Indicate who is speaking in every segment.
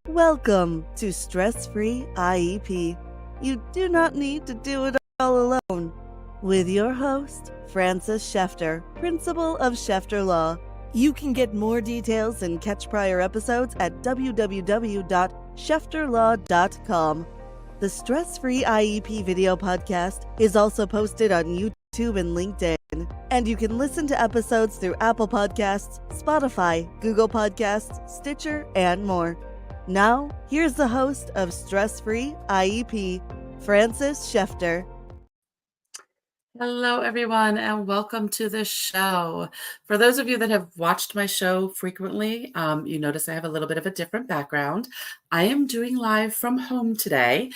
Speaker 1: Welcome to Stress-Free IEP. You do not need to do it all alone. With your host, Francis Shefter, Principal of Shefter Law. You can get more details and catch prior episodes at www.shefterlaw.com. The Stress-Free IEP video podcast is also posted on YouTube and LinkedIn, and you can listen to episodes through Apple Podcasts, Spotify, Google Podcasts, Stitcher, and more. Now, here's the host of Stress-Free IEP, Francis Shefter.
Speaker 2: Hello, everyone, and welcome to the show. For those of you that have watched my show frequently, you notice I have a little bit of a different background. I am doing live from home today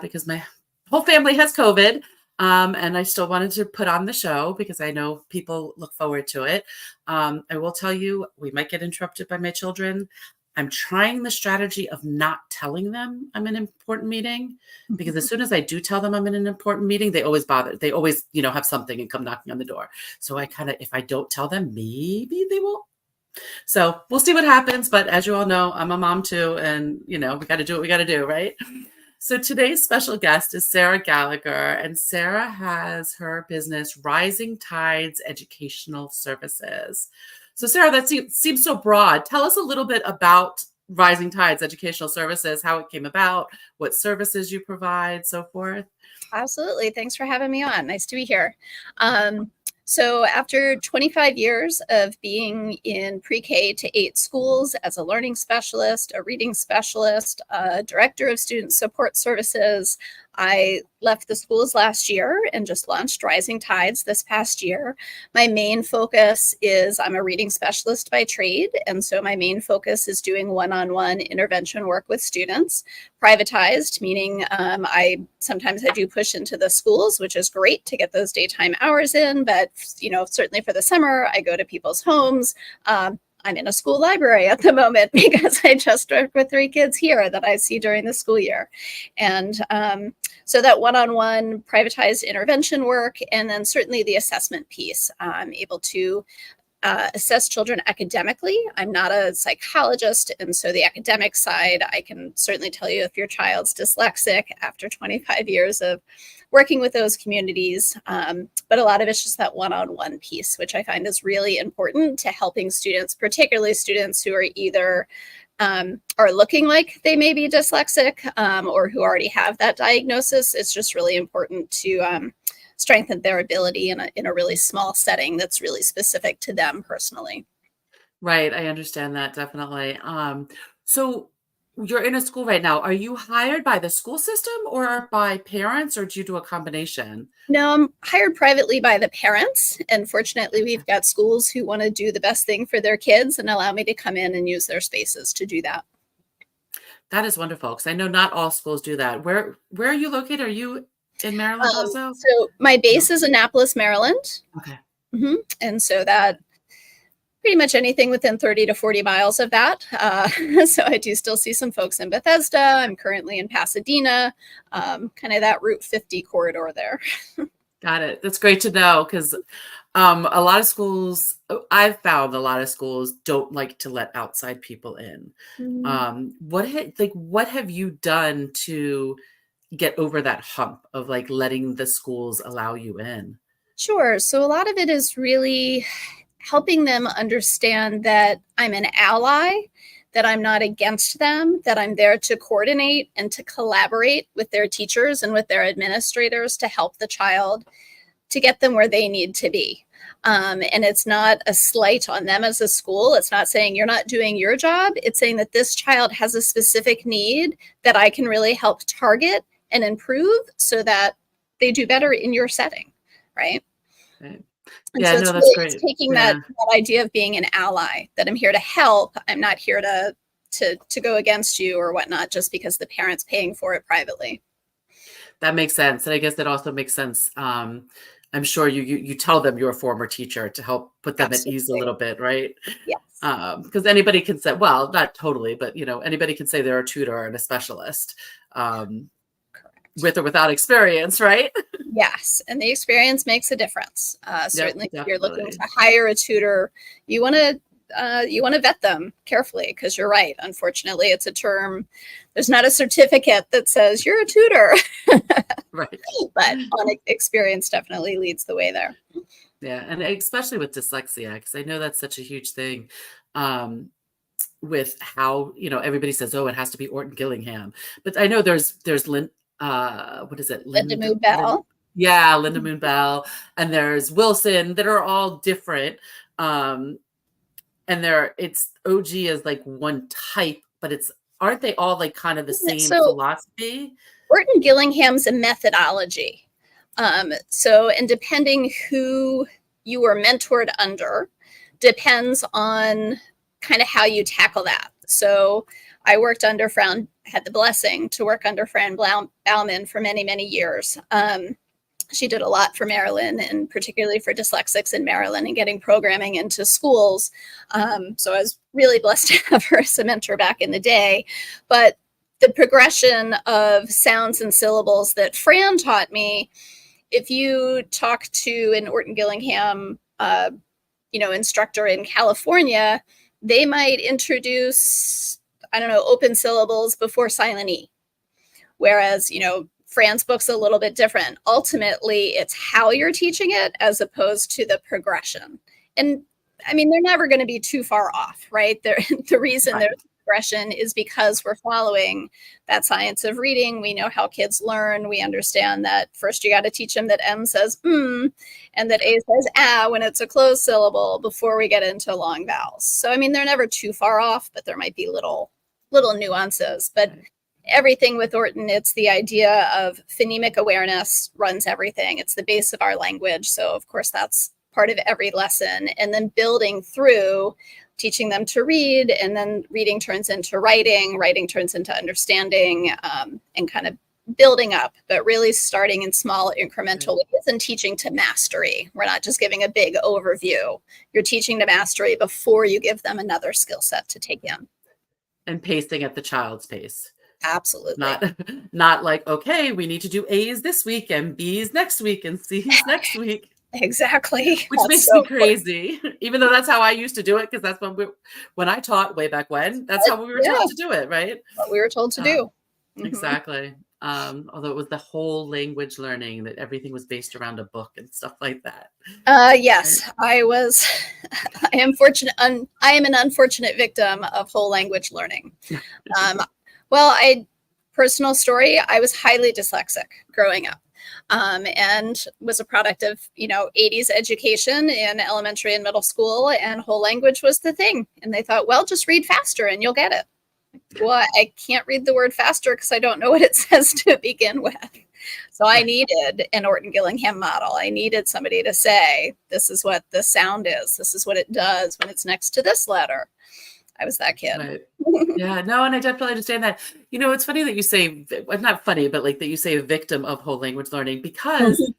Speaker 2: because my whole family has COVID, and I still wanted to put on the show because I know people look forward to it. I will tell you, we might get interrupted by my children. I'm trying the strategy of not telling them I'm in an important meeting, because as soon as I do tell them I'm in an important meeting, they always bother. They always, have something and come knocking on the door. So I if I don't tell them, maybe they won't. So we'll see what happens. But as you all know, I'm a mom too. And, we got to do what we got to do, right? So today's special guest is Sara Gallagher, and Sara has her business, Rising Tides Educational Services. So Sara, that seems so broad. Tell us a little bit about Rising Tides Educational Services, how it came about, what services you provide, so forth.
Speaker 3: Absolutely. Thanks for having me on. Nice to be here. So after 25 years of being in pre-K to 8 schools as a learning specialist, a reading specialist, a director of student support services, I left the schools last year and just launched Rising Tides this past year. My main focus is I'm a reading specialist by trade. And so my main focus is doing one-on-one intervention work with students. Privatized, meaning sometimes I do push into the schools, which is great to get those daytime hours in. But, certainly for the summer, I go to people's homes. I'm in a school library at the moment because I just work with 3 kids here that I see during the school year. And so that one-on-one privatized intervention work, and then certainly the assessment piece. I'm able to assess children academically. I'm not a psychologist, and so the academic side, I can certainly tell you if your child's dyslexic after 25 years of working with those communities. But a lot of it's just that one-on-one piece, which I find is really important to helping students, particularly students who are either are looking like they may be dyslexic or who already have that diagnosis. It's just really important to strengthen their ability in a really small setting that's really specific to them personally.
Speaker 2: Right. I understand that, definitely. So you're in a school right now. Are you hired by the school system or by parents, or do you do a combination?
Speaker 3: No, I'm hired privately by the parents. And fortunately, we've got schools who want to do the best thing for their kids and allow me to come in and use their spaces to do that.
Speaker 2: That is wonderful, because I know not all schools do that. Where are you located? Are you in Maryland also?
Speaker 3: So my base is Annapolis, Maryland.
Speaker 2: Okay.
Speaker 3: Mm-hmm. And so that pretty much anything within 30 to 40 miles of that. So I do still see some folks in Bethesda. I'm currently in Pasadena, kind of that Route 50 corridor there.
Speaker 2: Got it. That's great to know, because a lot of schools, I've found a lot of schools don't like to let outside people in.
Speaker 3: Mm-hmm.
Speaker 2: What have you done to get over that hump of letting the schools allow you in?
Speaker 3: Sure. So a lot of it is really helping them understand that I'm an ally, that I'm not against them, that I'm there to coordinate and to collaborate with their teachers and with their administrators to help the child to get them where they need to be. And it's not a slight on them as a school. It's not saying you're not doing your job. It's saying that this child has a specific need that I can really help target and improve so that they do better in your setting, right?
Speaker 2: Right.
Speaker 3: And
Speaker 2: Yeah,
Speaker 3: so it's
Speaker 2: no, that's great.
Speaker 3: It's taking
Speaker 2: Yeah.
Speaker 3: that idea of being an ally, that I'm here to help. I'm not here to go against you or whatnot, just because the parent's paying for it privately.
Speaker 2: That makes sense. And I guess that also makes sense. I'm sure you tell them you're a former teacher to help put them at ease a little bit, right?
Speaker 3: Yes.
Speaker 2: Because anybody can say, well, not totally, but anybody can say they're a tutor and a specialist. With or without experience, right?
Speaker 3: Yes. And the experience makes a difference. Certainly,
Speaker 2: Yep,
Speaker 3: if you're looking
Speaker 2: definitely.
Speaker 3: to hire a tutor, you want to you want to vet them carefully, because you're right. Unfortunately, it's a term. There's not a certificate that says you're a tutor,
Speaker 2: Right.
Speaker 3: but on experience definitely leads the way there.
Speaker 2: Yeah, and especially with dyslexia, because I know that's such a huge thing, with how, everybody says, "Oh, it has to be Orton Gillingham," but I know there's what is it?
Speaker 3: Linda Moon Bell.
Speaker 2: Yeah, Linda Moon Bell, and there's Wilson, that are all different. And it's OG as like one type, but aren't they all like kind of the same philosophy?
Speaker 3: Orton Gillingham's a methodology. And depending who you were mentored under depends on kind of how you tackle that. So I worked under had the blessing to work under Fran Bauman for many, many years. She did a lot for Maryland, and particularly for dyslexics in Maryland, and getting programming into schools. So I was really blessed to have her as a mentor back in the day. But the progression of sounds and syllables that Fran taught me, if you talk to an Orton Gillingham, instructor in California, they might introduce, open syllables before silent E. Whereas, Fran's book's a little bit different. Ultimately, it's how you're teaching it as opposed to the progression. And I mean, they're never going to be too far off, right? The reason there's progression is because we're following that science of reading. We know how kids learn. We understand that first you got to teach them that M says and that A says ah when it's a closed syllable before we get into long vowels. So, I mean, they're never too far off, but there might be little nuances. But everything with Orton, it's the idea of phonemic awareness runs everything. It's the base of our language. So, of course, that's part of every lesson. And then building through, teaching them to read, and then reading turns into writing turns into understanding, and kind of building up, but really starting in small incremental ways and teaching to mastery. We're not just giving a big overview. You're teaching to mastery before you give them another skill set to take in. And
Speaker 2: pacing at the child's pace.
Speaker 3: Absolutely.
Speaker 2: Not like, okay, we need to do A's this week and B's next week and C's next week.
Speaker 3: Exactly.
Speaker 2: Which makes me crazy, even though that's how I used to do it, because that's when I taught way back when, that's how we were taught to do it, right?
Speaker 3: What we were told to do.
Speaker 2: Exactly. Although it was the whole language learning, that everything was based around a book and stuff like that.
Speaker 3: Yes, right? I am an unfortunate victim of whole language learning. Personal story, I was highly dyslexic growing up, and was a product of, 80s education in elementary and middle school, and whole language was the thing. And they thought, well, just read faster and you'll get it. Well, I can't read the word faster because I don't know what it says to begin with. So I needed an Orton Gillingham model. I needed somebody to say, this is what the sound is. This is what it does when it's next to this letter. I was that kid.
Speaker 2: Right. Yeah, no, and I definitely understand that. It's funny that you say, not funny, but like that you say a victim of whole language learning, because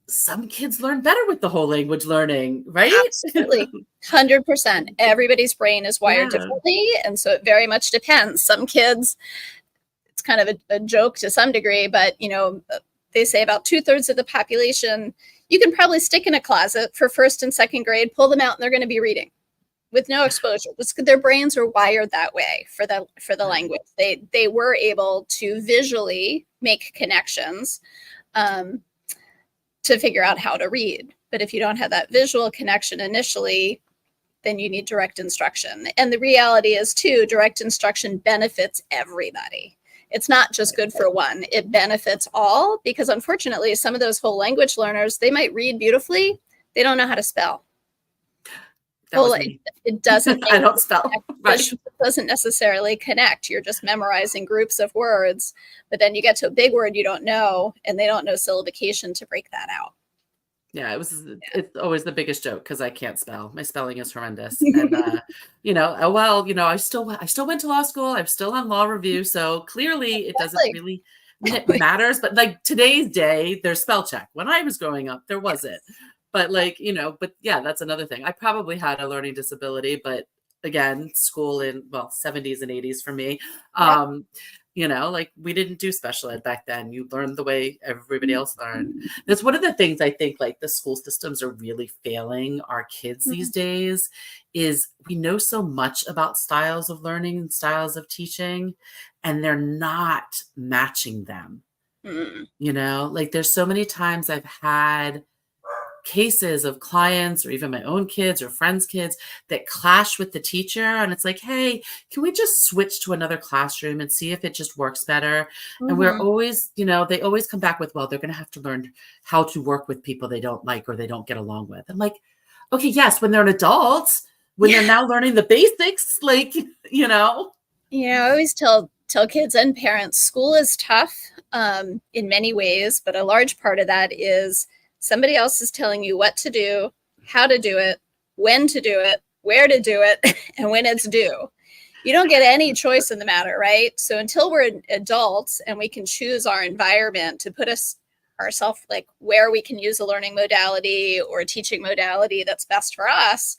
Speaker 2: some kids learn better with the whole language learning, right?
Speaker 3: Absolutely. 100%. Everybody's brain is wired differently. And so it very much depends. Some kids, it's kind of a joke to some degree, but, they say about 2/3 of the population, you can probably stick in a closet for first and second grade, pull them out, and they're going to be reading with no exposure. Their brains are wired that way for the language. They were able to visually make connections to figure out how to read. But if you don't have that visual connection initially, then you need direct instruction. And the reality is, too, direct instruction benefits everybody. It's not just good for one. It benefits all, because unfortunately, some of those whole language learners, they might read beautifully. They don't know how to spell. It doesn't.
Speaker 2: I don't spell.
Speaker 3: Right. It doesn't necessarily connect. You're just memorizing groups of words, but then you get to a big word you don't know, and they don't know syllabication to break that out.
Speaker 2: Yeah, it's always the biggest joke, because I can't spell. My spelling is horrendous. And I still went to law school. I'm still on law review, so clearly it doesn't really matters. But like today's day, there's spell check. When I was growing up, there wasn't. But but yeah, that's another thing. I probably had a learning disability, but again, school in 70s and 80s for me. Like we didn't do special ed back then. You learned the way everybody else learned. That's one of the things I think like the school systems are really failing our kids these days is we know so much about styles of learning and styles of teaching, and they're not matching them. Like there's so many times I've had cases of clients or even my own kids or friends' kids that clash with the teacher. And it's like, hey, can we just switch to another classroom and see if it just works better? And we're always, they always come back with, well, they're going to have to learn how to work with people they don't like or they don't get along with. I'm like, okay, yes, when they're an adult, when they're now learning the basics, like,
Speaker 3: I always tell kids and parents, school is tough in many ways, but a large part of that is somebody else is telling you what to do, how to do it, when to do it, where to do it, and when it's due. You don't get any choice in the matter, right? So until we're adults and we can choose our environment to put ourselves like where we can use a learning modality or a teaching modality that's best for us,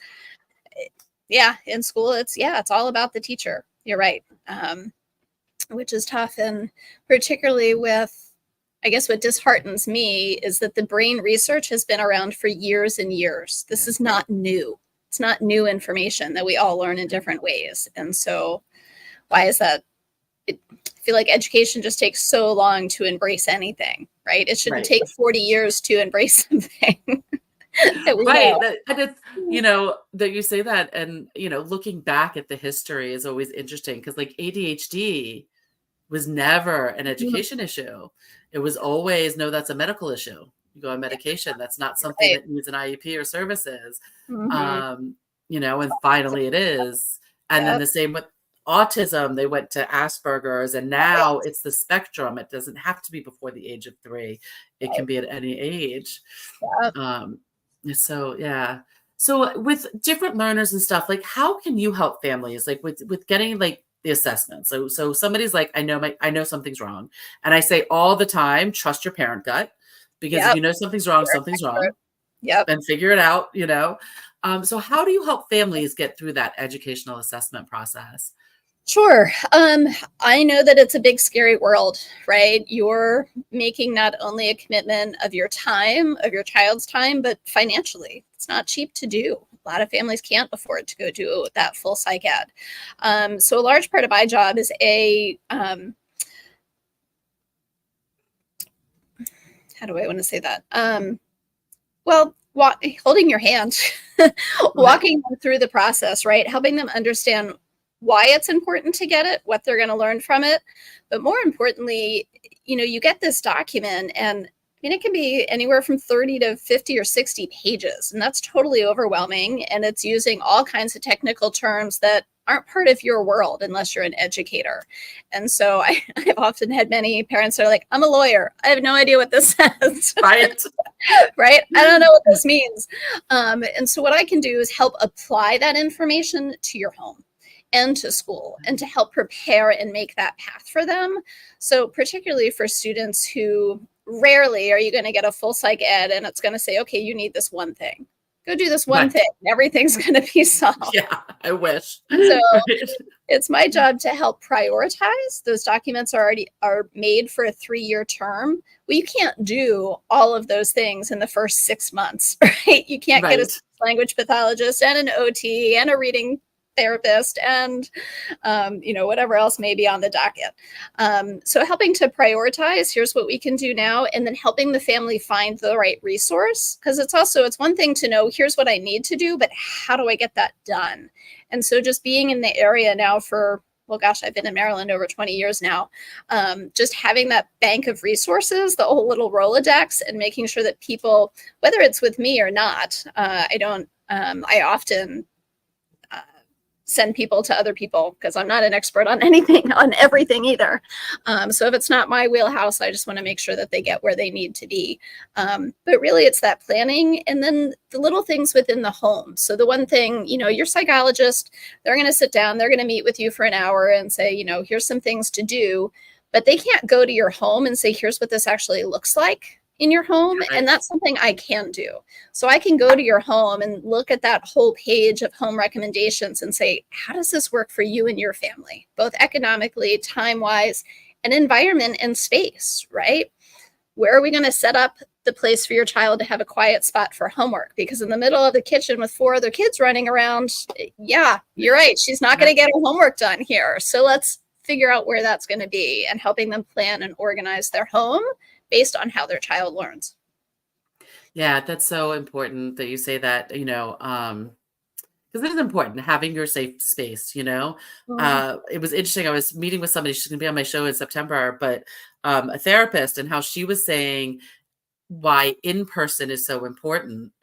Speaker 3: in school, it's all about the teacher. You're right, which is tough. And particularly with, I guess what disheartens me is that the brain research has been around for years and years. This is not new. It's not new information that we all learn in different ways. And so why is that? I feel like education just takes so long to embrace anything, right? It shouldn't take 40 years to embrace something.
Speaker 2: Right. And it's, that you say that and, looking back at the history is always interesting because like ADHD was never an education issue. It was always, no, that's a medical issue. You go on medication. That's not something that needs an IEP or services. And finally it is. And then the same with autism, they went to Asperger's and now it's the spectrum. It doesn't have to be before the age of 3. It can be at any age. So with different learners and stuff, like how can you help families like with getting like the assessment? So somebody's like, I know something's wrong. And I say all the time, trust your parent gut, because if you know something's wrong, something's wrong. And figure it out, So how do you help families get through that educational assessment process?
Speaker 3: Sure. I know that it's a big, scary world, right? You're making not only a commitment of your time, of your child's time, but financially. It's not cheap to do. A lot of families can't afford to go do that full psych ed. So a large part of my job is how do I want to say that? Holding your hand, walking them through the process, right? Helping them understand why it's important to get it, what they're going to learn from it. But more importantly, you get this document and it can be anywhere from 30 to 50 or 60 pages, and that's totally overwhelming. And it's using all kinds of technical terms that aren't part of your world unless you're an educator. And so I've often had many parents that are like, I'm a lawyer. I have no idea what this says.
Speaker 2: Right.
Speaker 3: Right. I don't know what this means. And so what I can do is help apply that information to your home and to school and to help prepare and make that path for them. So particularly for students who rarely are you going to get a full psych ed and it's going to say, okay, you need this one thing. Go do this one thing. Everything's going to be solved.
Speaker 2: Yeah, I wish.
Speaker 3: So it's my job to help prioritize. Those documents are made for a 3-year term. Well, you can't do all of those things in the first 6 months, right? You can't get a language pathologist and an OT and a reading therapist and whatever else may be on the docket. So helping to prioritize, here's what we can do now, and then helping the family find the right resource, because it's one thing to know here's what I need to do, but how do I get that done? And so just being in the area now for, I've been in Maryland over 20 years now, just having that bank of resources, the whole little Rolodex, and making sure that people, whether it's with me or not, I often send people to other people because I'm not an expert on everything either. So if it's not my wheelhouse, I just want to make sure that they get where they need to be. But really it's that planning and then the little things within the home. So the one thing, your psychologist, they're going to sit down, they're going to meet with you for an hour and say, here's some things to do, but they can't go to your home and say, here's what this actually looks like in your home. And that's something I can do. So I can go to your home and look at that whole page of home recommendations and say, how does this work for you and your family, both economically, time-wise, an environment and space, right? Where are we going to set up the place for your child to have a quiet spot for homework? Because in the middle of the kitchen with 4 other kids running around, yeah, you're right. She's not going to get her homework done here. So let's figure out where that's going to be, and helping them plan and organize their home based on how their child learns.
Speaker 2: Yeah, that's so important that you say that, because it is important having your safe space, It was interesting. I was meeting with somebody, she's going to be on my show in September, but a therapist, and how she was saying why in-person is so important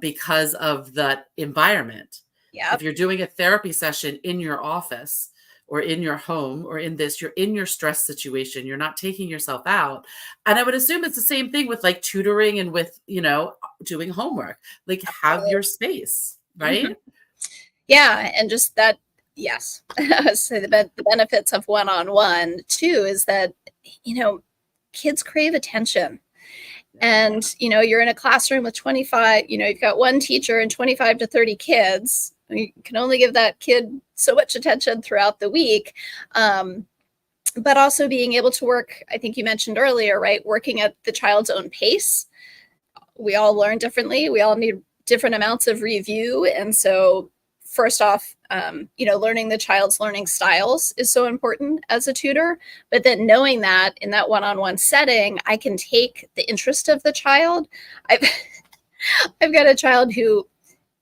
Speaker 2: because of the environment.
Speaker 3: Yeah.
Speaker 2: If you're doing a therapy session in your office or in your home or you're in your stress situation, you're not taking yourself out. And I would assume it's the same thing with like tutoring and with, doing homework, like have your space, right?
Speaker 3: Mm-hmm. Yeah. And just that, yes. So the benefits of one-on-one too is that, kids crave attention. And, you're in a classroom with 25, you've got one teacher and 25 to 30 kids. You can only give that kid so much attention throughout the week. But also being able to work, I think you mentioned earlier, right? Working at the child's own pace. We all learn differently. We all need different amounts of review. And so first off, learning the child's learning styles is so important as a tutor, but then knowing that in that one-on-one setting, I can take the interest of the child. I've got a child who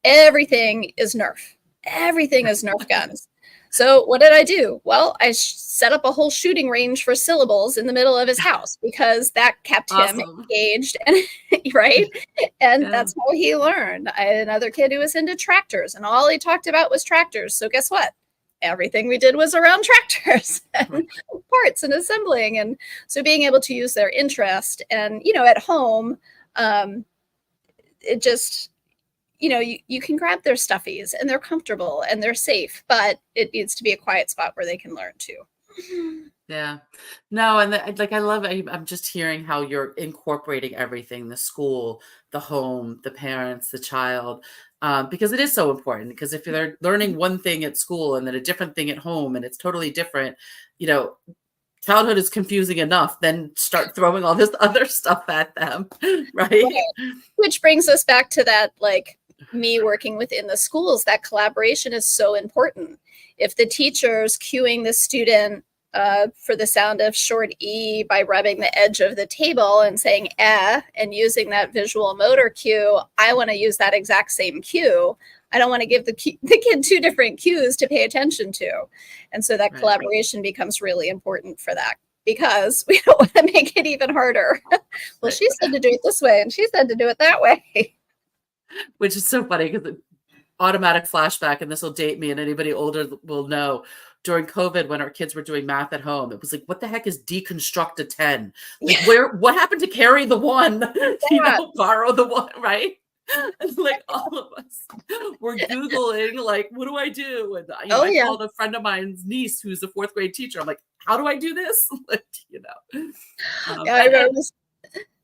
Speaker 3: everything is Nerf. Everything is Nerf guns. So what did I do? Well, I set up a whole shooting range for syllables in the middle of his house because that kept him engaged, and right? And that's how he learned. I had another kid who was into tractors, and all he talked about was tractors. So guess what? Everything we did was around tractors and parts and assembling. And so being able to use their interest, and, at home, it just, you can grab their stuffies and they're comfortable and they're safe, but it needs to be a quiet spot where they can learn too.
Speaker 2: Yeah. No, and I love it. I'm just hearing how you're incorporating everything, the school, the home, the parents, the child, because it is so important. Because if they're learning one thing at school and then a different thing at home, and it's totally different, childhood is confusing enough, then start throwing all this other stuff at them, right?
Speaker 3: Which brings us back to that, like, me working within the schools, that collaboration is so important. If the teacher's cueing the student for the sound of short E by rubbing the edge of the table and saying and using that visual motor cue, I want to use that exact same cue. I don't want to give the kid 2 different cues to pay attention to. And so that collaboration becomes really important for that, because we don't want to make it even harder. Well, she said to do it this way and she said to do it that way.
Speaker 2: Which is so funny because automatic flashback, and this will date me, and anybody older will know, during COVID when our kids were doing math at home, it was like, what the heck is deconstruct a 10? Like, what happened to carry the 1? Borrow the 1, right? And like all of us were Googling, like, what do I do? And I called a friend of mine's niece who's a 4th grade teacher. I'm like, how do I do this? Like,
Speaker 3: I remember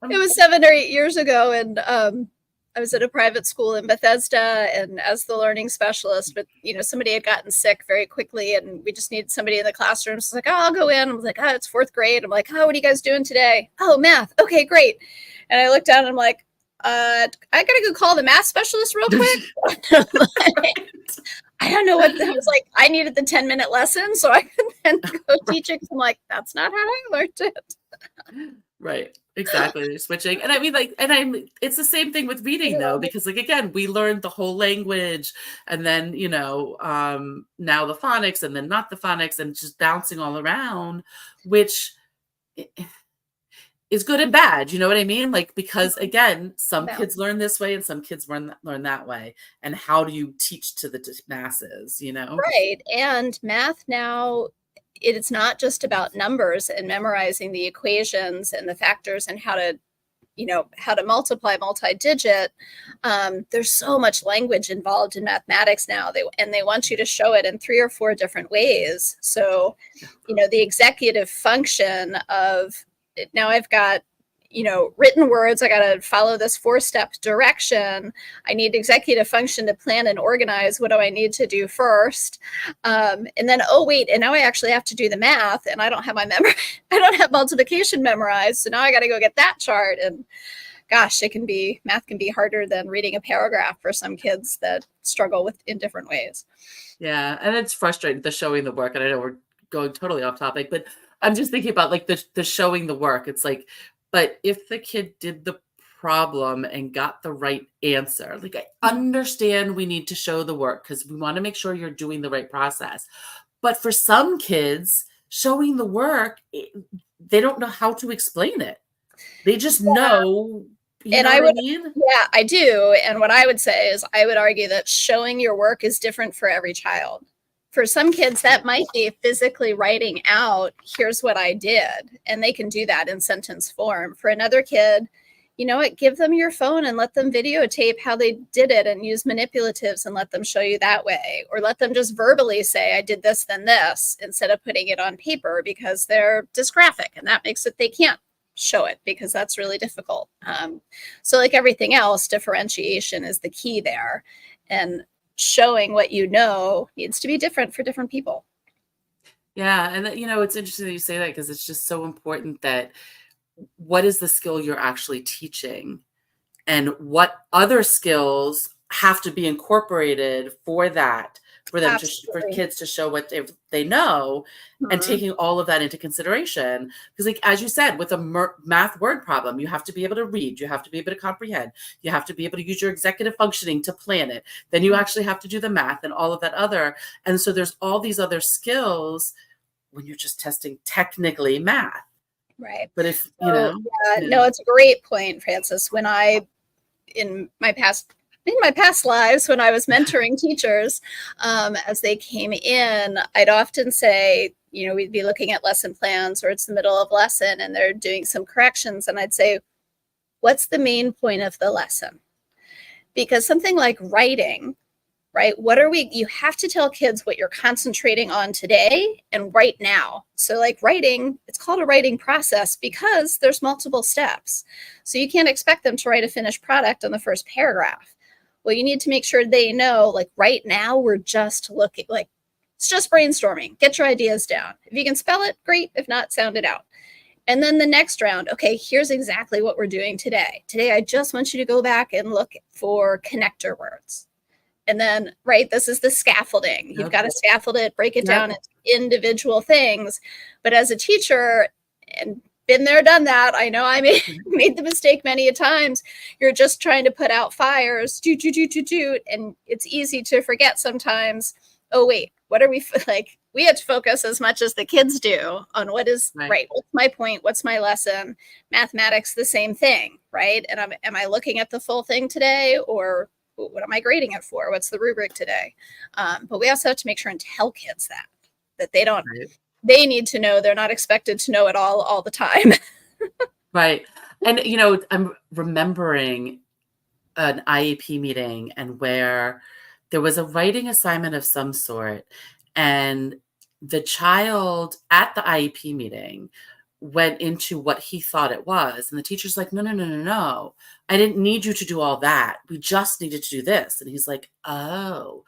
Speaker 3: it was 7 or 8 years ago, and I was at a private school in Bethesda, and as the learning specialist, but somebody had gotten sick very quickly and we just needed somebody in the classroom. So I was like, I'll go in. I was like, it's 4th grade. I'm like, what are you guys doing today? Oh, math. Okay, great. And I looked down and I'm like, I gotta go call the math specialist real quick. I don't know what I was like. I needed the 10-minute lesson so I could then go teach it. I'm like, that's not how I learned it.
Speaker 2: Right. Exactly. They're switching. And I mean, it's the same thing with reading though, because again, we learned the whole language, and then, now the phonics, and then not the phonics, and just bouncing all around, which is good and bad. You know what I mean? Like, because again, some kids learn this way and some kids learn that way. And how do you teach to the masses, Right.
Speaker 3: And math now, it's not just about numbers and memorizing the equations and the factors and how to multiply multi-digit. There's so much language involved in mathematics now. They want you to show it in 3 or 4 different ways. So, the executive function of now I've got, written words. I got to follow this 4-step direction. I need executive function to plan and organize. What do I need to do first? And then, oh, wait, and now I actually have to do the math, and I don't have I don't have multiplication memorized. So now I got to go get that chart. And gosh, math can be harder than reading a paragraph for some kids that struggle with in different ways.
Speaker 2: Yeah. And it's frustrating, the showing the work. And I know we're going totally off topic, but I'm just thinking about like the showing the work. It's like, but if the kid did the problem and got the right answer, like I understand we need to show the work because we want to make sure you're doing the right process. But for some kids, showing the work, they don't know how to explain it. They just know. You know what I mean?
Speaker 3: Yeah, I do. And what I would say is I would argue that showing your work is different for every child. For some kids, that might be physically writing out, here's what I did. And they can do that in sentence form. For another kid, you know what, give them your phone and let them videotape how they did it and use manipulatives and let them show you that way. Or let them just verbally say, I did this, then this, instead of putting it on paper because they're dysgraphic. And that makes it they can't show it because that's really difficult. So like everything else, differentiation is the key there. And showing what you know needs to be different for different people.
Speaker 2: Yeah. And it's interesting that you say that because it's just so important that what is the skill you're actually teaching and what other skills have to be incorporated for that, for them for kids to show what they know, and taking all of that into consideration. Because like, as you said, with a math word problem, you have to be able to read, you have to be able to comprehend, you have to be able to use your executive functioning to plan it. Then you actually have to do the math and all of that other. And so there's all these other skills when you're just testing technically math.
Speaker 3: Right.
Speaker 2: But if,
Speaker 3: no, it's a great point, Frances. When in my past lives, when I was mentoring teachers, as they came in, I'd often say, we'd be looking at lesson plans or it's the middle of lesson and they're doing some corrections. And I'd say, what's the main point of the lesson? Because something like writing, right? You have to tell kids what you're concentrating on today and right now. So like writing, it's called a writing process because there's multiple steps. So you can't expect them to write a finished product on the first paragraph. Well, you need to make sure they know, like right now, we're just looking, like it's just brainstorming. Get your ideas down. If you can spell it, great. If not, sound it out. And then the next round, okay, here's exactly what we're doing today. Today, I just want you to go back and look for connector words. And then, right, this is the scaffolding. You've got to scaffold it, break it down into individual things. But as a teacher, and been there, done that, I know I made the mistake many a times. You're just trying to put out fires, and it's easy to forget sometimes, oh, wait, what are we, like, we have to focus as much as the kids do on what is, right, what's my point, what's my lesson? Mathematics, the same thing, right? And am I looking at the full thing today, or what am I grading it for? What's the rubric today? But we also have to make sure and tell kids that they don't, they need to know, they're not expected to know it all the time.
Speaker 2: Right. And, I'm remembering an IEP meeting and where there was a writing assignment of some sort. And the child at the IEP meeting went into what he thought it was. And the teacher's like, no. I didn't need you to do all that. We just needed to do this. And he's like, oh,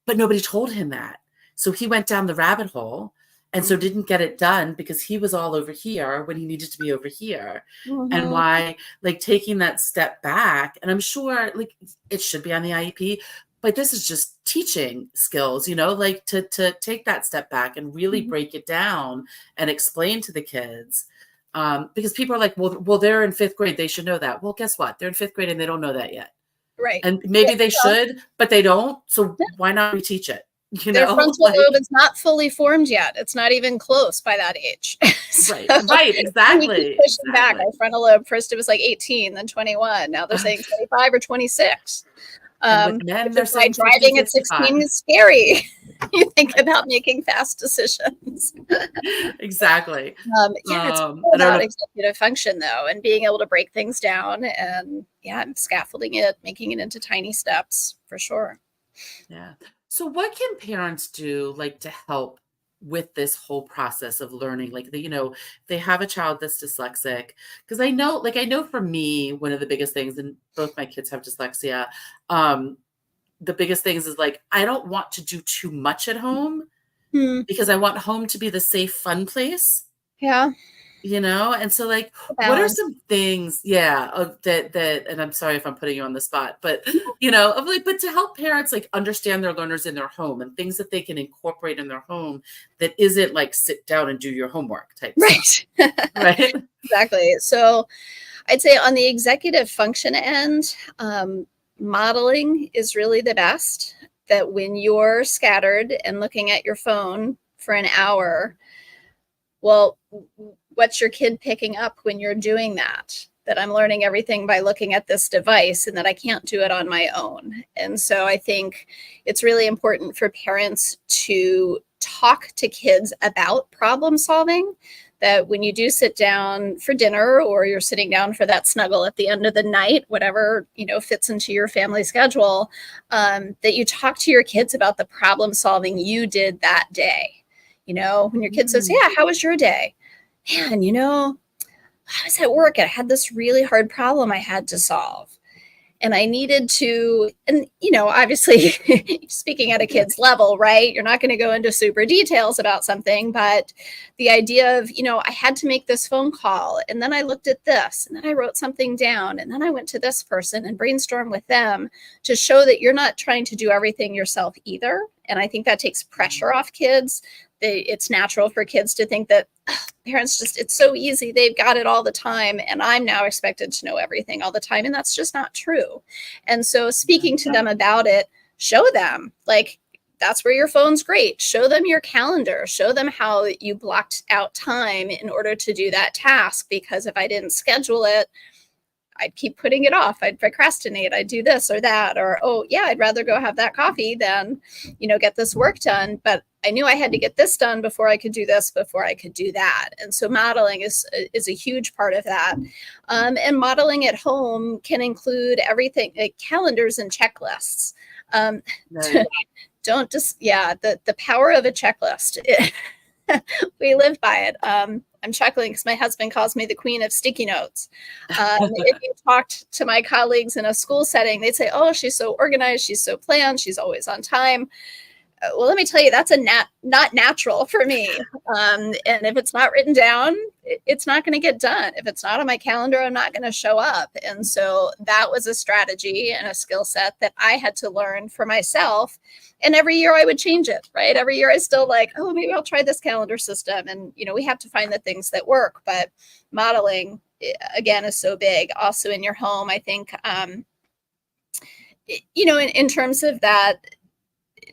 Speaker 2: but nobody told him that. So he went down the rabbit hole and so didn't get it done because he was all over here when he needed to be over here. And why, like, taking that step back, and I'm sure like it should be on the IEP, but this is just teaching skills, like to take that step back and really break it down and explain to the kids. Because people are like, well, they're in 5th grade. They should know that. Well, guess what? They're in 5th grade and they don't know that yet.
Speaker 3: Right.
Speaker 2: And maybe they should, but they don't. So why not reteach it?
Speaker 3: Their frontal lobe is not fully formed yet. It's not even close by that age.
Speaker 2: Right, exactly.
Speaker 3: We keep pushing back. Our frontal lobe, first it was like 18, then 21. Now they're saying 25 or 26.
Speaker 2: And they're saying
Speaker 3: driving at 16 is scary. You think about making fast decisions.
Speaker 2: Exactly.
Speaker 3: It's all about executive function, though, and being able to break things down and scaffolding it, making it into tiny steps for sure.
Speaker 2: Yeah. So what can parents do, like, to help with this whole process of learning, like, they have a child that's dyslexic, because I know for me, one of the biggest things, and both my kids have dyslexia, the biggest things is like, I don't want to do too much at home
Speaker 3: Hmm.
Speaker 2: because I want home to be the safe, fun place.
Speaker 3: Yeah.
Speaker 2: And so, like, what are some things, that, and I'm sorry if I'm putting you on the spot, but, of like, but to help parents, like, understand their learners in their home and things that they can incorporate in their home that isn't like sit down and do your homework type stuff. Right.
Speaker 3: Exactly. So I'd say on the executive function end, modeling is really the best. That when you're scattered and looking at your phone for an hour, well, what's your kid picking up when you're doing that? That I'm learning everything by looking at this device and that I can't do it on my own. And so I think it's really important for parents to talk to kids about problem solving. That when you do sit down for dinner or you're sitting down for that snuggle at the end of the night, whatever, fits into your family schedule, that you talk to your kids about the problem solving you did that day. When your kid says, yeah, how was your day? Man, I was at work and I had this really hard problem I had to solve. And I needed to, and, obviously speaking at a kid's level, right? You're not going to go into super details about something, but the idea of, I had to make this phone call and then I looked at this and then I wrote something down and then I went to this person and brainstormed with them to show that you're not trying to do everything yourself either. And I think that takes pressure off kids. It's natural for kids to think that parents it's so easy. They've got it all the time. And I'm now expected to know everything all the time. And that's just not true. And so speaking to them about it, show them like, that's where your phone's great. Show them your calendar. Show them how you blocked out time in order to do that task. Because if I didn't schedule it, I'd keep putting it off. I'd procrastinate. I'd do this or that, or, oh yeah, I'd rather go have that coffee than, get this work done. But I knew I had to get this done before I could do this, before I could do that. And so modeling is a huge part of that. And modeling at home can include everything, like calendars and checklists.
Speaker 2: Right.
Speaker 3: Don't just, the power of a checklist. We live by it. I'm chuckling because my husband calls me the queen of sticky notes. If you talked to my colleagues in a school setting, they'd say, oh, she's so organized, she's so planned, she's always on time. Well, let me tell you, that's not natural for me. And if it's not written down, it's not going to get done. If it's not on my calendar, I'm not going to show up. And so that was a strategy and a skill set that I had to learn for myself. And every year I would change it, right? Every year I still like, oh, maybe I'll try this calendar system. And, we have to find the things that work. But modeling, again, is so big. Also in your home, I think, in terms of that,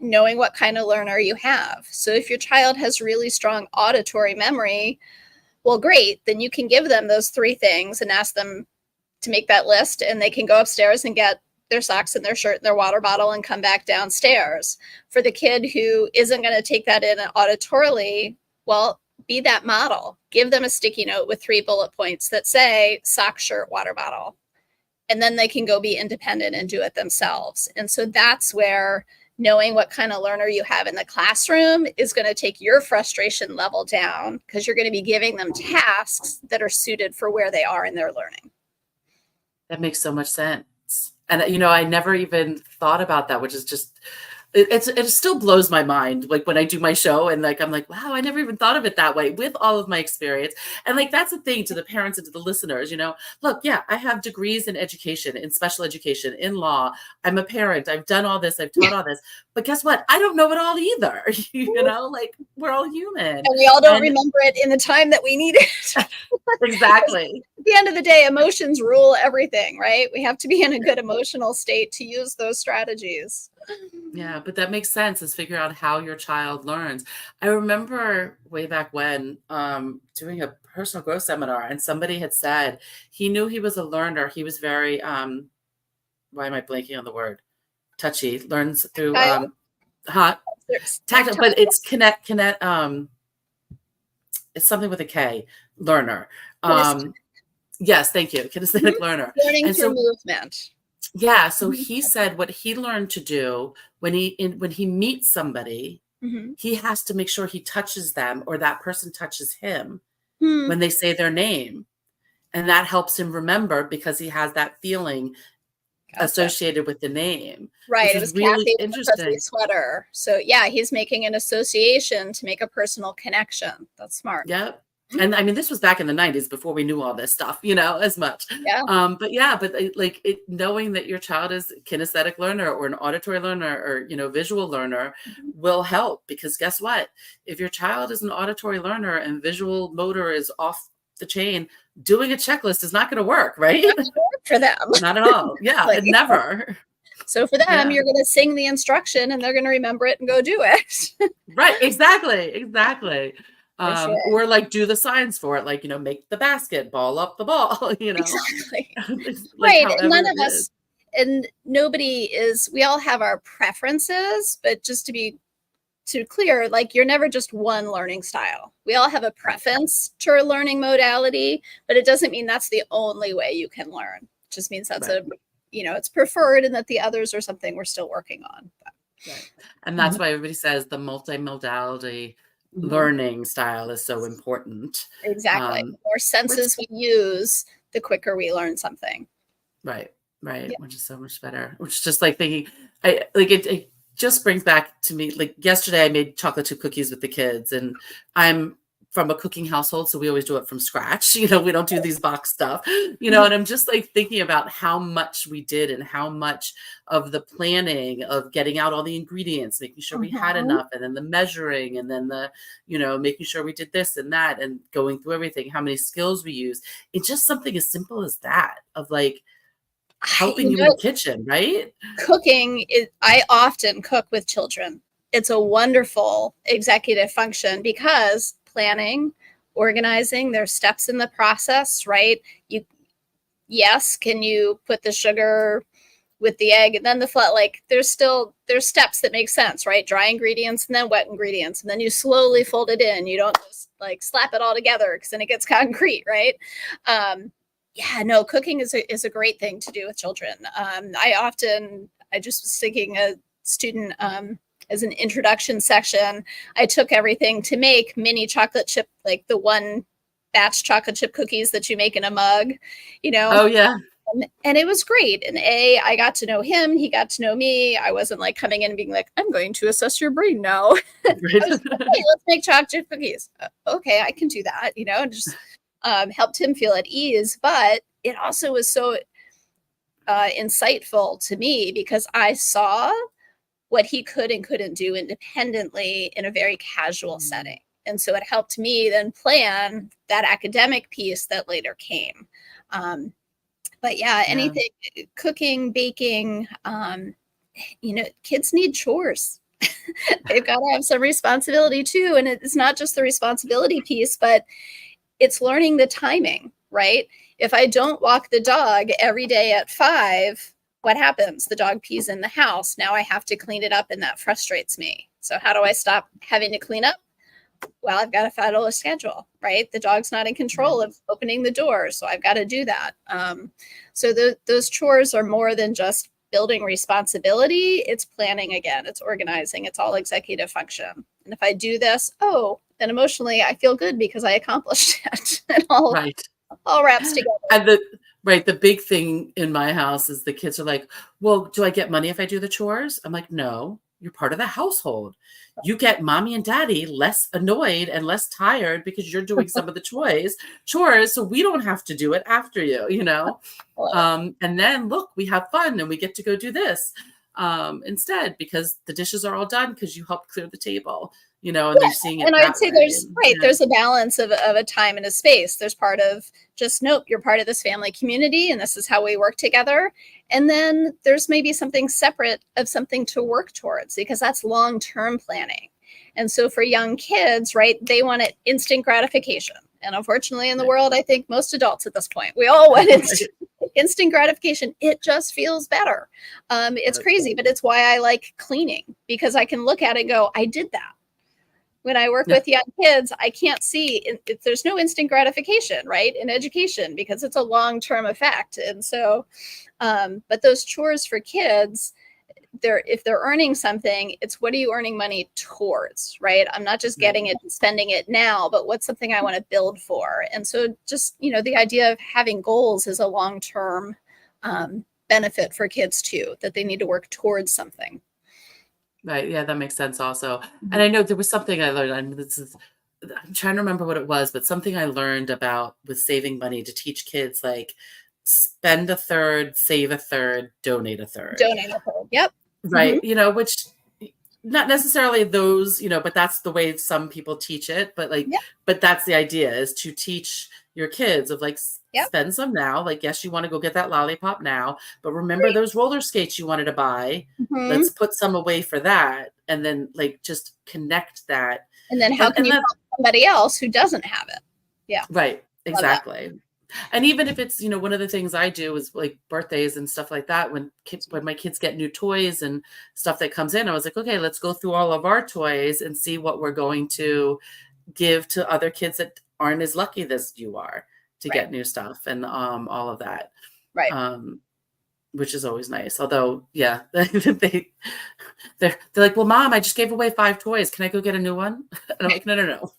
Speaker 3: knowing what kind of learner you have. So if your child has really strong auditory memory, well, great. Then you can give them those 3 things and ask them to make that list, and they can go upstairs and get their socks and their shirt and their water bottle and come back downstairs. For the kid who isn't going to take that in auditorily, well, be that model. Give them a sticky note with 3 bullet points that say sock, shirt, water bottle. And then they can go be independent and do it themselves. And so that's where knowing what kind of learner you have in the classroom is going to take your frustration level down, because you're going to be giving them tasks that are suited for where they are in their learning.
Speaker 2: That makes so much sense. And, I never even thought about that, which is just, it still blows my mind. Like when I do my show and like, I'm like, wow, I never even thought of it that way with all of my experience. And like, that's the thing to the parents and to the listeners, look, yeah, I have degrees in education, in special education, in law. I'm a parent. I've done all this. I've taught all this, but guess what? I don't know it all either. Like we're all human.
Speaker 3: And we all don't remember it in the time that we need it.
Speaker 2: Exactly.
Speaker 3: At the end of the day, emotions rule everything, right? We have to be in a good emotional state to use those strategies.
Speaker 2: Yeah, but that makes sense, is figure out how your child learns. I remember way back when doing a personal growth seminar, and somebody had said he knew he was a learner. He was very, why am I blanking on the word? Touchy, learns through, tactile, but it's connect, it's something with a K, learner. Yes, thank you. Kinesthetic learner.
Speaker 3: Learning through movement.
Speaker 2: Yeah. So he said what he learned to do when he meets somebody
Speaker 3: Mhm.
Speaker 2: he has to make sure he touches them or that person touches him
Speaker 3: Hmm.
Speaker 2: when they say their name. And that helps him remember because he has that feeling
Speaker 3: Gotcha.
Speaker 2: associated with the name,
Speaker 3: Right,
Speaker 2: which
Speaker 3: it
Speaker 2: was
Speaker 3: was
Speaker 2: really
Speaker 3: Kathy with the fuzzy
Speaker 2: interesting.
Speaker 3: sweater. So, yeah, he's making an association to make a personal connection. That's smart.
Speaker 2: Yep.
Speaker 3: Mhm.
Speaker 2: And I mean, this was back in the 90s before we knew all this stuff, as much.
Speaker 3: Yeah.
Speaker 2: But yeah, but like knowing that your child is a kinesthetic learner or an auditory learner or, visual learner
Speaker 3: Mhm.
Speaker 2: will help because guess what? If your child is an auditory learner and visual motor is off the chain, doing a checklist is not going to work, right?
Speaker 3: Not gonna work for them.
Speaker 2: Not at all. Yeah,
Speaker 3: Like,
Speaker 2: it never.
Speaker 3: so for them,
Speaker 2: Yeah.
Speaker 3: you're gonna sing the instruction and they're gonna remember it and go do it.
Speaker 2: Right, exactly, exactly.
Speaker 3: For sure.
Speaker 2: Or like do the signs for it, like, make the basket, ball up the ball,
Speaker 3: Exactly.
Speaker 2: like
Speaker 3: Right, and
Speaker 2: however
Speaker 3: none
Speaker 2: it
Speaker 3: of
Speaker 2: is.
Speaker 3: us and nobody is we all have our preferences, but just to be too clear, like you're never just one learning style. We all have a
Speaker 2: Right,
Speaker 3: preference to a learning modality, but it doesn't mean that's the only way you can learn. It just means that's
Speaker 2: right,
Speaker 3: it's preferred and that the others are something we're still working on.
Speaker 2: right. And that's
Speaker 3: Mhm.
Speaker 2: why everybody says the multimodality
Speaker 3: Mhm.
Speaker 2: learning style is so important.
Speaker 3: Exactly. The
Speaker 2: Um,
Speaker 3: more
Speaker 2: which
Speaker 3: senses we use, the quicker we learn something.
Speaker 2: Right, right,
Speaker 3: Yeah.
Speaker 2: which is so much better. Which is just like thinking, I like it just brings back to me like yesterday I made chocolate chip cookies with the kids, and I'm from a cooking household, so we always do it from scratch. We don't do these box stuff,
Speaker 3: Mhm.
Speaker 2: and I'm just like thinking about how much we did and how much of the planning of getting out all the ingredients, making sure we had
Speaker 3: Mhm.
Speaker 2: enough, and then the measuring, and then making sure we did this and that, and going through everything, how many skills we use. It's just something as simple as that of like helping
Speaker 3: You
Speaker 2: you in the
Speaker 3: know,
Speaker 2: kitchen, right?
Speaker 3: cooking is I often cook with children. It's a wonderful executive function because planning, organizing, there's steps in the process, right? You yes, can you put the sugar with the egg and then the flat like there's steps that make sense, right? Dry ingredients and then wet ingredients and then you slowly fold it in. You don't just like slap it all together because then it gets concrete, right? Yeah, no, cooking is a great thing to do with children. I just was thinking a student as an introduction section, I took everything to make mini chocolate chip, like the one batch chocolate chip cookies that you make in a mug, you know,
Speaker 2: Oh, yeah.
Speaker 3: and it was great. And I got to know him. He got to know me. I wasn't like coming in and being like, I'm going to assess your brain now. I was like,
Speaker 2: Right.
Speaker 3: hey, let's make chocolate chip cookies. Okay, I can do that. And just helped him feel at ease. But it also was so insightful to me because I saw what he could and couldn't do independently in a very casual
Speaker 2: Mm,
Speaker 3: setting. And so it helped me then plan that academic piece that later came. Um, but yeah,
Speaker 2: yeah.
Speaker 3: anything cooking, baking, kids need chores. They've got to have some responsibility too. And it's not just the responsibility piece, but it's learning the timing, right? If I don't walk the dog every day at 5, what happens? The dog pees in the house. Now I have to clean it up, and that frustrates me. So, how do I stop having to clean up? Well, I've got to follow a schedule, right? The dog's not in control
Speaker 2: Right.
Speaker 3: of opening the door, so I've got to do that. So those chores are more than just building responsibility. It's planning again. It's organizing. It's all executive function. And if I do this, then emotionally I feel good because I accomplished it. And
Speaker 2: Right.
Speaker 3: all wraps together.
Speaker 2: And the big thing in my house is the kids are like, "Well, do I get money if I do the chores?" I'm like, "No, you're part of the household. You get mommy and daddy less annoyed and less tired because you're doing some of the chores, so we don't have to do it after you.
Speaker 3: I love it.
Speaker 2: And then look, we have fun and we get to go do this instead because the dishes are all done because you helped clear the table, and they're seeing it
Speaker 3: And I'd
Speaker 2: that
Speaker 3: say
Speaker 2: way. And yeah,
Speaker 3: there's a balance of a time and a space. There's part of just nope, you're part of this family community and this is how we work together. And then there's maybe something separate of something to work towards because that's long-term planning. And so for young kids, right, they want it instant gratification. And unfortunately in the
Speaker 2: right,
Speaker 3: world, I think most adults at this point, we all want
Speaker 2: right.
Speaker 3: instant gratification. It just feels better. It's
Speaker 2: Yep,
Speaker 3: crazy, but it's why I like cleaning because I can look at it and go, I did that. When I work
Speaker 2: yeah,
Speaker 3: with young kids, I can't see there's no instant gratification, right, in education because it's a long-term effect. And so, but those chores for kids, if they're earning something, it's what are you earning money towards, right? I'm not just getting it and spending it now, but what's something I want to build for? And so just, the idea of having goals is a long-term benefit for kids too, that they need to work towards something.
Speaker 2: Right. Yeah, that makes sense also. And I know there was something I learned, and I'm trying to remember what it was, but something I learned about with saving money to teach kids, like spend a third, save a third, donate a third.
Speaker 3: Donate a third. Yep.
Speaker 2: Right. Which not necessarily those, but that's the way some people teach it. But but that's the idea, is to teach your kids of like, spend some now. Like, yes, you want to go get that lollipop now, but remember those roller skates you wanted to buy. Let's put some away for that. And then like, just connect that.
Speaker 3: And then how can you help somebody else who doesn't have it? Yeah.
Speaker 2: Right. Exactly. And even if it's, one of the things I do is like birthdays and stuff like that, when my kids get new toys and stuff that comes in, I was like, okay, let's go through all of our toys and see what we're going to give to other kids that aren't as lucky as you are to get new stuff and all of that.
Speaker 3: Right.
Speaker 2: Which is always nice. Although, yeah, they're like, well, Mom, I just gave away 5 toys. Can I go get a new one? And I'm like, no.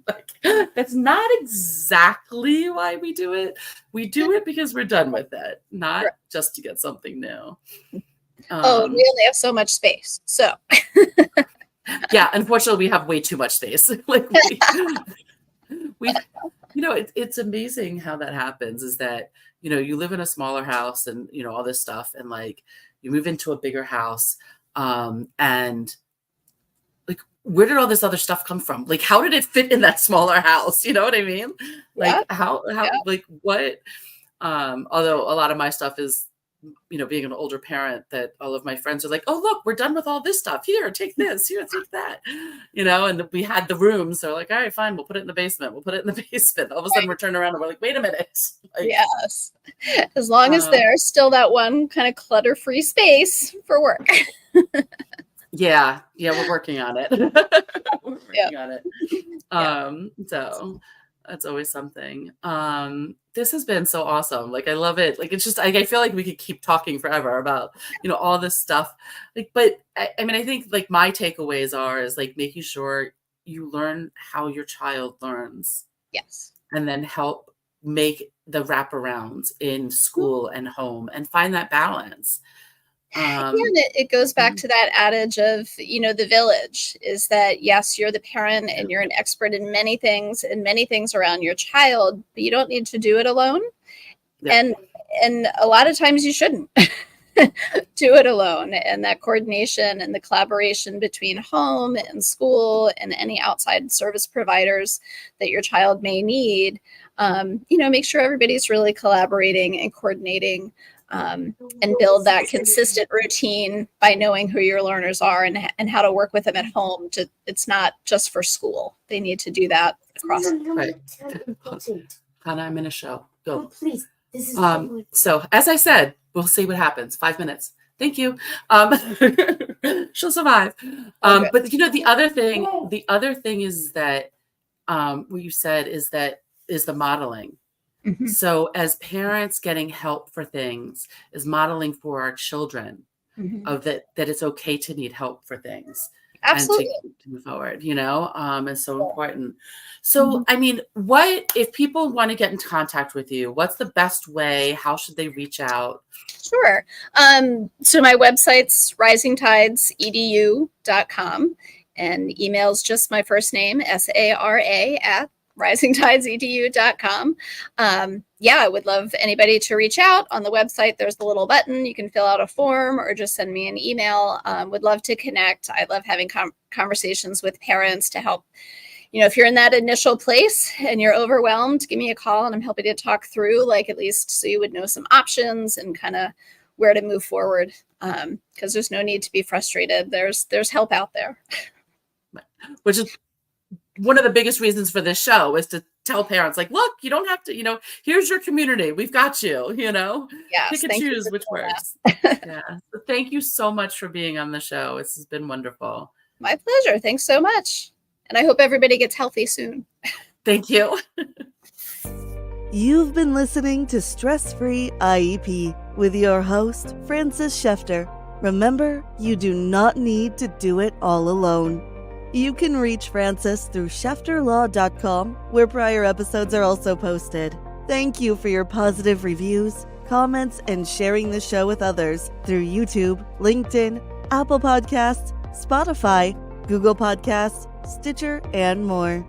Speaker 2: Like, that's not exactly why we do it. We do it because we're done with it, not just to get something new.
Speaker 3: We only have so much space. So
Speaker 2: yeah, unfortunately, we have way too much space. Like we it's amazing how that happens, is that, you live in a smaller house and, all this stuff, and like you move into a bigger house, and like, where did all this other stuff come from? Like, how did it fit in that smaller house? You know what I mean? Like how like what, although a lot of my stuff is, being an older parent, that all of my friends are like, oh, look, we're done with all this stuff. Here, take this. Here, take that. And we had the room. So like, all right, fine. We'll put it in the basement. All of a sudden we're turning around and we're like, wait a minute. Like,
Speaker 3: yes. As long as there's still that one kind of clutter-free space for work.
Speaker 2: Yeah, we're working on it. So that's always something. This has been so awesome. Like, I love it. Like, it's just, I feel like we could keep talking forever about, all this stuff. Like, but I mean, I think like my takeaways is like making sure you learn how your child learns.
Speaker 3: Yes.
Speaker 2: And then help make the wraparounds in school and home, and find that balance.
Speaker 3: And it goes back to that adage of, the village, is that, yes, you're the parent and you're an expert in many things around your child, but you don't need to do it alone. Yeah. And a lot of times you shouldn't do it alone. And that coordination and the collaboration between home and school and any outside service providers that your child may need, make sure everybody's really collaborating and coordinating. And build that consistent routine by knowing who your learners are and how to work with them at home. It's not just for school. They need to do that across.
Speaker 2: Right. Hannah, I'm in a show. Go. Oh, please. This is so as I said, we'll see what happens. 5 minutes. Thank you. She'll survive. Okay. But the other thing is that what you said is the modeling. Mm-hmm. So as parents, getting help for things is modeling for our children of that it's okay to need help for things.
Speaker 3: Absolutely.
Speaker 2: And to move forward, is so important. So, I mean, what if people want to get in contact with you? What's the best way? How should they reach out?
Speaker 3: Sure. So my website's risingtidesedu.com, and email's just my first name, Sara risingtidesedu.com. I would love anybody to reach out. On the website, there's the little button. You can fill out a form or just send me an email. Would love to connect. I love having conversations with parents to help. If you're in that initial place and you're overwhelmed, give me a call and I'm happy to talk through, like, at least so you would know some options and kind of where to move forward. Because there's no need to be frustrated. There's help out there.
Speaker 2: Which is one of the biggest reasons for this show, is to tell parents, like, look, you don't have to, here's your community. We've got you,
Speaker 3: Yes,
Speaker 2: pick and choose which works. Yeah. So thank you so much for being on the show. This has been wonderful.
Speaker 3: My pleasure. Thanks so much. And I hope everybody gets healthy soon.
Speaker 2: Thank you.
Speaker 1: You've been listening to Stress-Free IEP with your host, Frances Shefter. Remember, you do not need to do it all alone. You can reach Frances through shefterlaw.com, where prior episodes are also posted. Thank you for your positive reviews, comments, and sharing the show with others through YouTube, LinkedIn, Apple Podcasts, Spotify, Google Podcasts, Stitcher, and more.